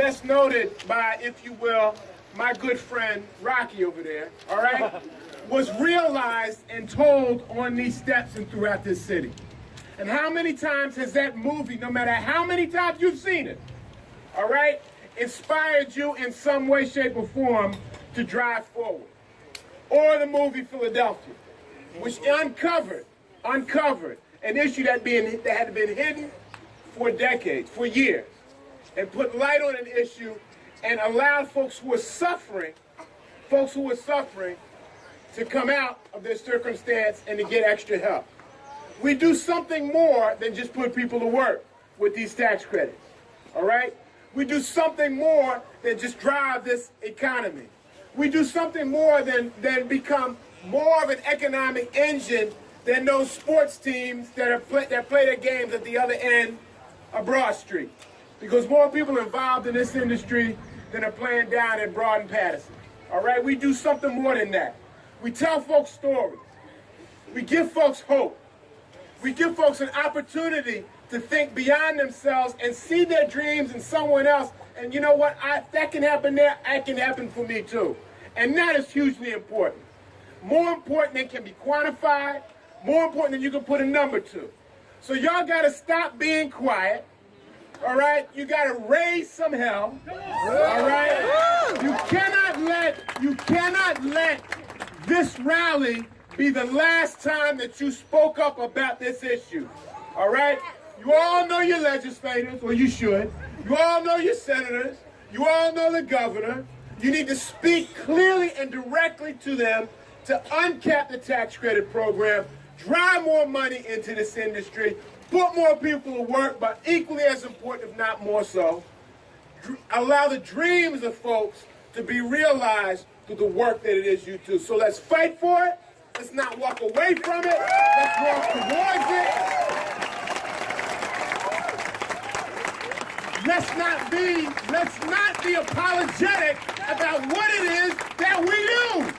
just noted by, if you will, my good friend Rocky over there, all right, was realized and told on these steps and throughout this city. And how many times has that movie, no matter how many times you've seen it, all right, inspired you in some way, shape, or form to drive forward? Or the movie Philadelphia, which uncovered an issue that had been hidden for decades, for years, and put light on an issue and allowed folks who were suffering to come out of their circumstance and to get extra help. We do something more than just put people to work with these tax credits, all right? We do something more than just drive this economy. We do something more than become more of an economic engine than those sports teams that play their games at the other end of Broad Street. Because more people are involved in this industry than are playing down at Broad and Patterson. All right, we do something more than that. We tell folks stories. We give folks hope. We give folks an opportunity to think beyond themselves and see their dreams in someone else. And you know what? That can happen there. That can happen for me too. And that is hugely important. More important than can be quantified. More important than you can put a number to. So y'all got to stop being quiet. All right? You got to raise some hell. All right? You cannot let this rally be the last time that you spoke up about this issue. All right? You all know your legislators, or you should. You all know your senators. You all know the governor. You need to speak clearly and directly to them to uncap the tax credit program, drive more money into this industry, put more people to work, but equally as important, if not more so, allow the dreams of folks to be realized through the work that it is you do. So let's fight for it. Let's not walk away from it. Let's walk towards it. Let's not be apologetic about what it is that we do.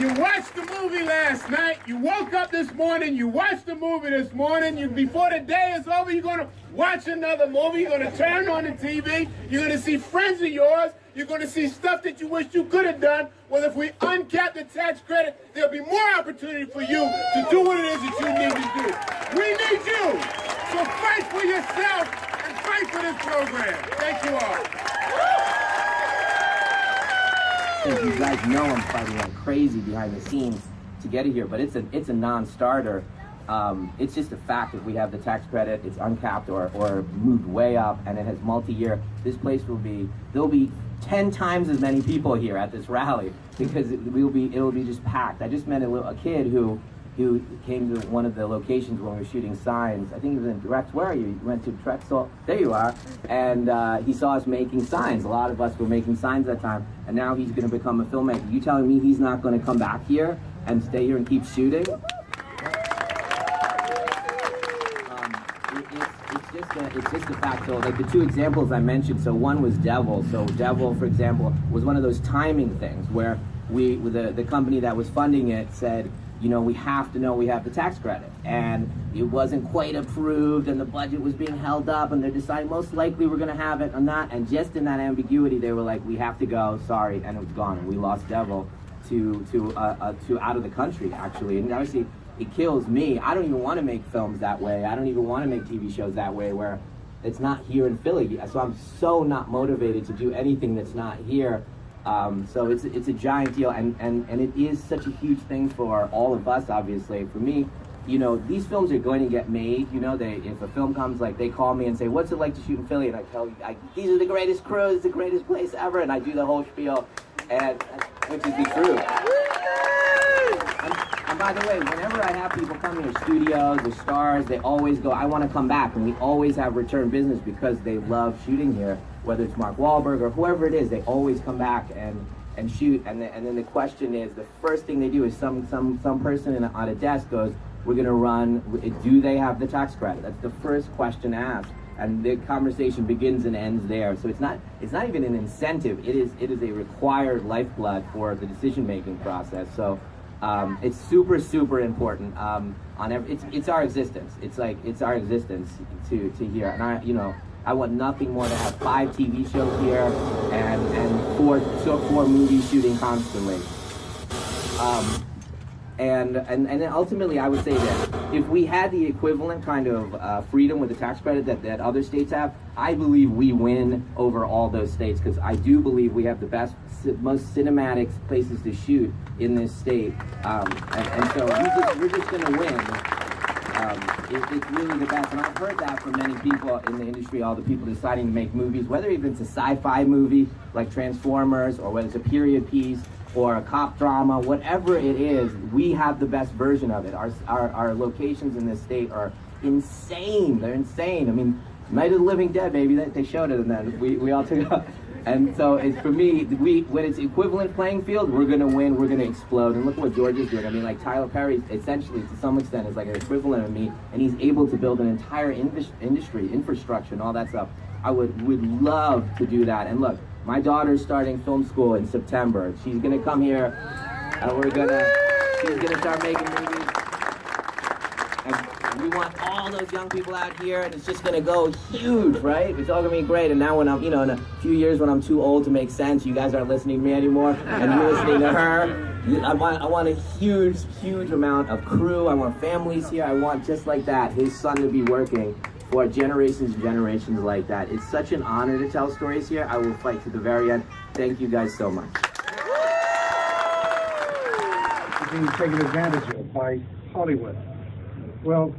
You watched the movie last night. You woke up this morning. You watched the movie this morning. Before the day is over, you're going to watch another movie. You're going to turn on the TV. You're going to see friends of yours. You're going to see stuff that you wish you could have done. Well, if we uncap the tax credit, there'll be more opportunity for you to do what it is that you need to do. We need you. So fight for yourself and fight for this program. Thank you all. As you guys know, I'm fighting like crazy behind the scenes to get it here, but it's a non-starter. It's just a fact. If we have the tax credit, it's uncapped or moved way up, and it has multi-year. This place there'll be 10 times as many people here at this rally because it'll be just packed. I just met a kid who came to one of the locations when we were shooting signs. I think he was in Drex. Where are you? You went to Drexel. There you are. And he saw us making signs. A lot of us were making signs at that time. And now he's going to become a filmmaker. You telling me he's not going to come back here and stay here and keep shooting? It's just a fact. So like the two examples I mentioned, so one was Devil. So Devil, for example, was one of those timing things where the company that was funding it said, you know, we have to know we have the tax credit. And it wasn't quite approved and the budget was being held up and they're deciding most likely we're gonna have it or not. And just in that ambiguity, they were like, we have to go, sorry, and it was gone. And we lost Devil to out of the country, actually. And obviously, it kills me. I don't even want to make films that way. I don't even want to make TV shows that way where it's not here in Philly. So I'm so not motivated to do anything that's not here. So it's a giant deal, and it is such a huge thing for all of us, obviously. For me, you know, these films are going to get made. You know, if a film comes, like, they call me and say, what's it like to shoot in Philly? And I tell you, these are the greatest crews, the greatest place ever, and I do the whole spiel, which is the truth. And by the way, whenever I have people come here, studios or stars, they always go, I want to come back. And we always have return business because they love shooting here, whether it's Mark Wahlberg or whoever it is, they always come back and shoot. And then the question is, the first thing they do is some person on a desk goes, we're going to run, do they have the tax credit? That's the first question asked. And the conversation begins and ends there. So it's not even an incentive. It is a required lifeblood for the decision-making process. So It's super, super important. It's our existence. It's our existence to here. And I want nothing more to have 5 TV shows here and 4 movies shooting constantly. And then ultimately, I would say that if we had the equivalent kind of freedom with the tax credit that other states have, I believe we win over all those states, because I do believe we have the best, most cinematic places to shoot in this state. And so we're just going to win. It's really the best. And I've heard that from many people in the industry, all the people deciding to make movies, whether even it's a sci-fi movie like Transformers, or whether it's a period piece, or a cop drama, whatever it is, we have the best version of it. Our locations in this state are insane. They're insane. I mean, Night of the Living Dead, baby, they showed it, and then we all took up. And so it's, for me, when it's equivalent playing field, we're gonna win, we're gonna explode. And look what George is doing. I mean, like, Tyler Perry, essentially, to some extent, is like an equivalent of me, and he's able to build an entire industry, infrastructure, and all that stuff. I would love to do that. And look, my daughter's starting film school in September. She's gonna come here, and she's gonna start making movies. And we want all those young people out here, and it's just gonna go huge, right? It's all gonna be great. And now when I'm, in a few years when I'm too old to make sense, you guys aren't listening to me anymore, and you're listening to her. I want a huge, huge amount of crew. I want families here. I want, just like that, his son to be working for generations and generations like that. It's such an honor to tell stories here. I will fight to the very end. Thank you guys so much. Being taken advantage of by Hollywood. Well,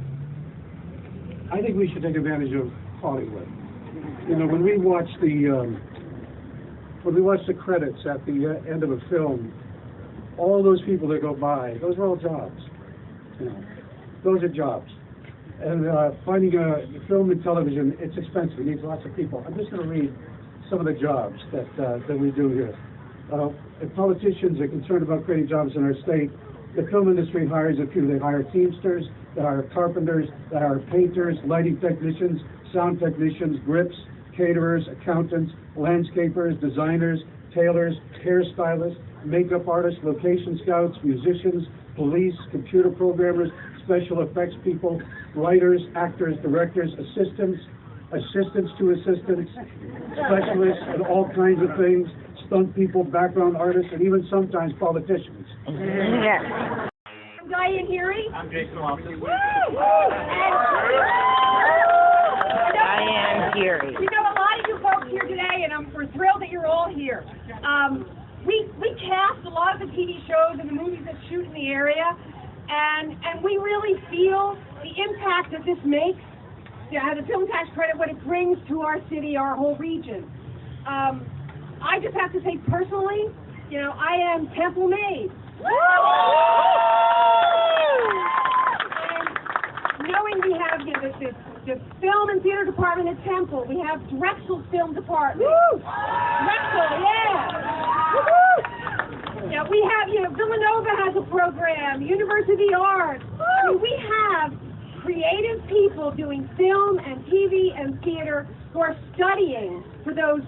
I think we should take advantage of Hollywood. When we watch the credits at the end of a film, all those people that go by, those are all jobs. Those are jobs. And finding a film and television, it's expensive. It needs lots of people. I'm just going to read some of the jobs that we do here. If politicians are concerned about creating jobs in our state, the film industry hires a few. They hire teamsters, they hire carpenters, they hire painters, lighting technicians, sound technicians, grips, caterers, accountants, landscapers, designers, tailors, hairstylists, makeup artists, location scouts, musicians, police, computer programmers, special effects people, writers, actors, directors, assistants to assistants, specialists, and all kinds of things, stunt people, background artists, and even sometimes politicians. Yes. I'm Diane Heary. I'm Jason Lawson. Diane Heary. A lot of you folks here today, and we're thrilled that you're all here. We cast a lot of the TV shows and the movies that shoot in the area, and we really feel the impact that this makes, the film tax credit, what it brings to our city, our whole region. I just have to say personally, I am Temple made. And knowing we have the film and theater department at Temple, we have Drexel's film department. Drexel, yeah. We have, Villanova has a program, University of Arts. I mean, we have creative people doing film and TV and theater who are studying for those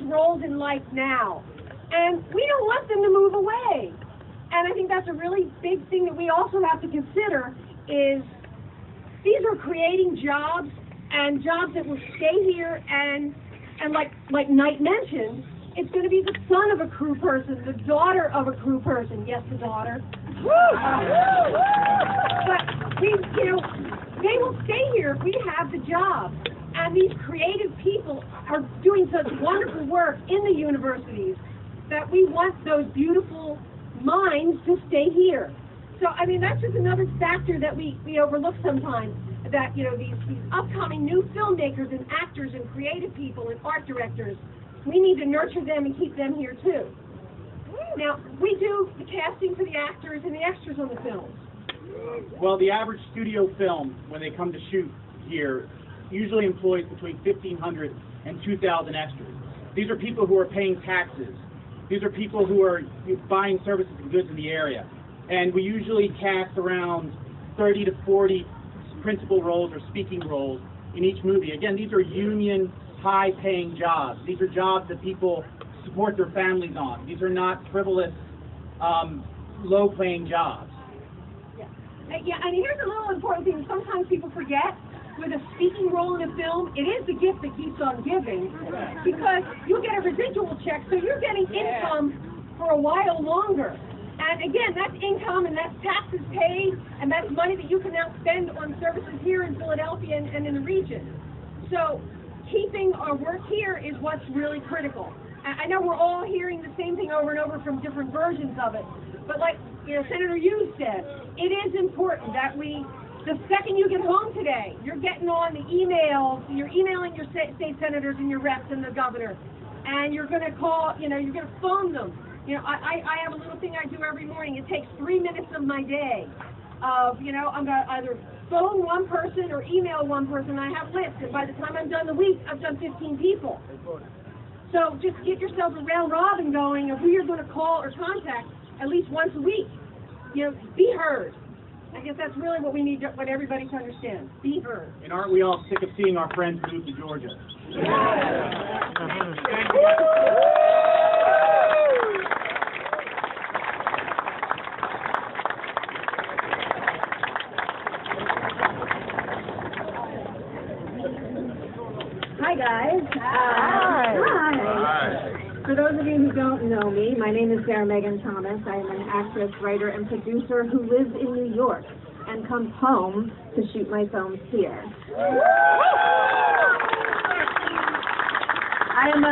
roles in life now. And we don't want them to move away. And I think that's a really big thing that we also have to consider is these are creating jobs and jobs that will stay here and like Knight mentioned, it's going to be the son of a crew person, the daughter of a crew person. Yes, the daughter. But they will stay here if we have the job. And these creative people are doing such wonderful work in the universities that we want those beautiful minds to stay here. So, I mean, that's just another factor that we overlook sometimes, that, these upcoming new filmmakers and actors and creative people and art directors, we need to nurture them and keep them here, too. Now, we do the casting for the actors and the extras on the films. Well, the average studio film, when they come to shoot here, usually employs between 1,500 and 2,000 extras. These are people who are paying taxes. These are people who are buying services and goods in the area. And we usually cast around 30 to 40 principal roles or speaking roles in each movie. Again, these are union, high-paying jobs. These are jobs that people support their families on. These are not frivolous low-paying jobs. Yeah, and here's a little important thing sometimes people forget. With a speaking role in a film, it is the gift that keeps on giving, because you get a residual check, so you're getting income for a while longer. And again, that's income, and that's taxes paid, and that's money that you can now spend on services here in Philadelphia and in the region. So keeping our work here is what's really critical. I know we're all hearing the same thing over and over from different versions of it, but like Senator Hughes said, it is important that the second you get home today, you're getting on the emails, you're emailing your state senators and your reps and the governor, and you're going to call, you're going to phone them. I have a little thing I do every morning. It takes 3 minutes of my day of, I'm going to either phone one person or email one person. I have lists, and by the time I'm done the week, I've done 15 people. So just get yourself a round robin going of who you're going to call or contact at least once a week. Be heard. I guess that's really what we need, what everybody to understand. Be heard. And aren't we all sick of seeing our friends move to Georgia? Hi, guys. Hi. For those of you who don't know me, my name is Sarah Megan Thomas. I am an actress, writer, and producer who lives in New York and comes home to shoot my films here. I am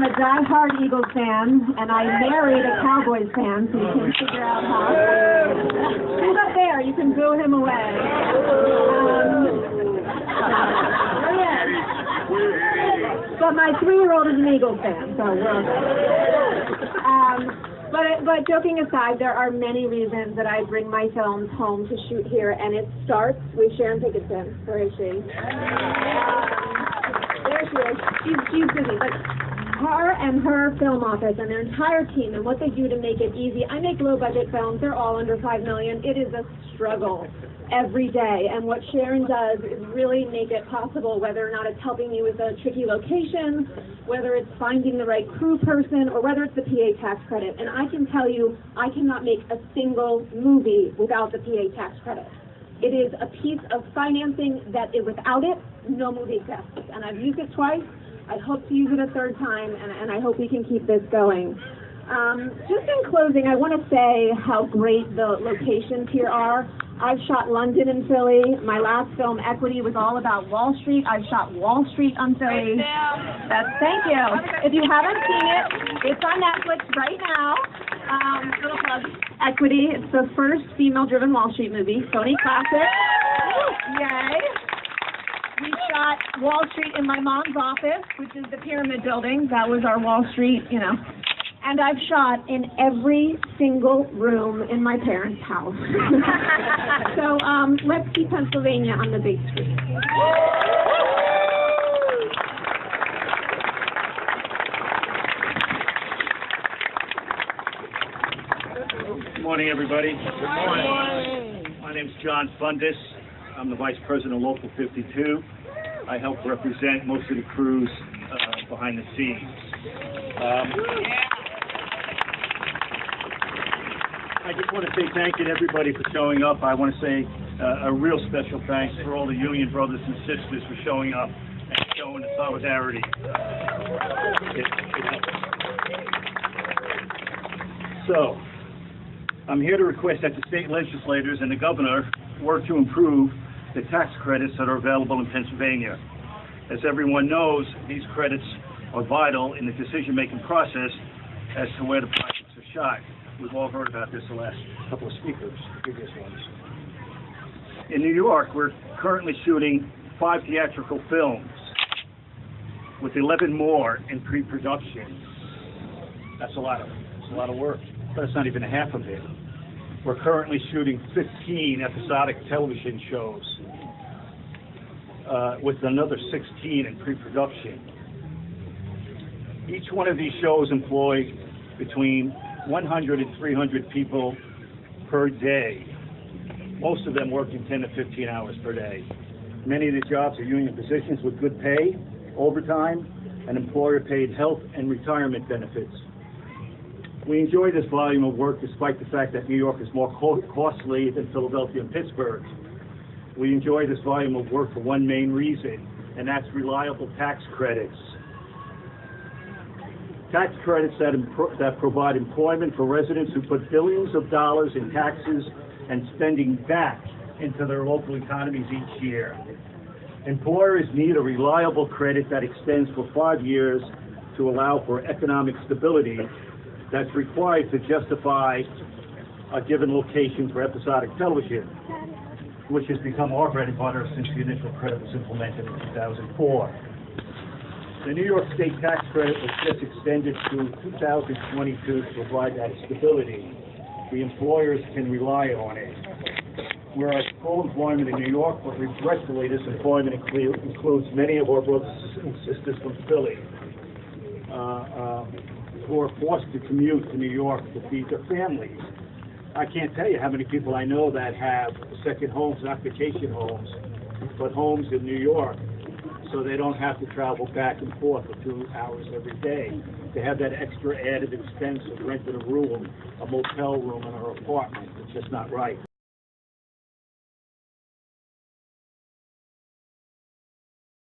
a die-hard Eagles fan, and I married a Cowboys fan, so you can figure out how. He's up there. You can boo him away. But my 3-year-old is an Eagles fan, so we're okay. But joking aside, there are many reasons that I bring my films home to shoot here, and it starts with Sharon Pinkerton. Where is she? There she is. She's busy, but her and her film office and their entire team and what they do to make it easy. I make low-budget films. They're all under $5 million. It is a struggle every day, and what Sharon does is really make it possible, whether or not it's helping me with a tricky location, whether it's finding the right crew person, or whether it's the PA tax credit. And I can tell you, I cannot make a single movie without the PA tax credit. It is a piece of financing that without it, no movie exists. And I've used it twice. I hope to use it a third time, and I hope we can keep this going. Just in closing, I want to say how great the locations here are. I've shot London and Philly. My last film, Equity, was all about Wall Street. I've shot Wall Street on Philly. Thank you. If you haven't seen it, it's on Netflix right now. Little plug. Equity. It's the first female-driven Wall Street movie. Sony Classic. Yay. We shot Wall Street in my mom's office, which is the Pyramid Building. That was our Wall Street, And I've shot in every single room in my parents' house. So let's see Pennsylvania on the big screen. Good morning, everybody. Good morning. My name's John Fundis. I'm the Vice President of Local 52. I help represent most of the crews behind the scenes. I just want to say thank you to everybody for showing up. I want to say a real special thanks for all the union brothers and sisters for showing up and showing the solidarity. It helps. So, I'm here to request that the state legislators and the governor work to improve the tax credits that are available in Pennsylvania. As everyone knows, these credits are vital in the decision-making process as to where the projects are shot. We've all heard about this the last couple of speakers, previous ones. In New York, we're currently shooting 5 theatrical films with 11 more in pre-production. That's a lot of work, but it's not even half of it. We're currently shooting 15 episodic television shows with another 16 in pre-production. Each one of these shows employ between 100 and 300 people per day, most of them working 10 to 15 hours per day. Many of these jobs are union positions with good pay, overtime, and employer-paid health and retirement benefits. We enjoy this volume of work despite the fact that New York is more costly than Philadelphia and Pittsburgh. We enjoy this volume of work for one main reason, and that's reliable tax credits. Tax credits that provide employment for residents who put billions of dollars in taxes and spending back into their local economies each year. Employers need a reliable credit that extends for 5 years to allow for economic stability that's required to justify a given location for episodic television, which has become our bread and butter since the initial credit was implemented in 2004. The New York State tax credit was just extended to 2022 to provide that stability. The employers can rely on it. We're at full employment in New York, but regretfully this employment includes many of our brothers and sisters from Philly who are forced to commute to New York to feed their families. I can't tell you how many people I know that have second homes, not vacation homes, but homes in New York, so they don't have to travel back and forth for 2 hours every day. They have that extra added expense of renting a room, a motel room in our apartment. It's just not right.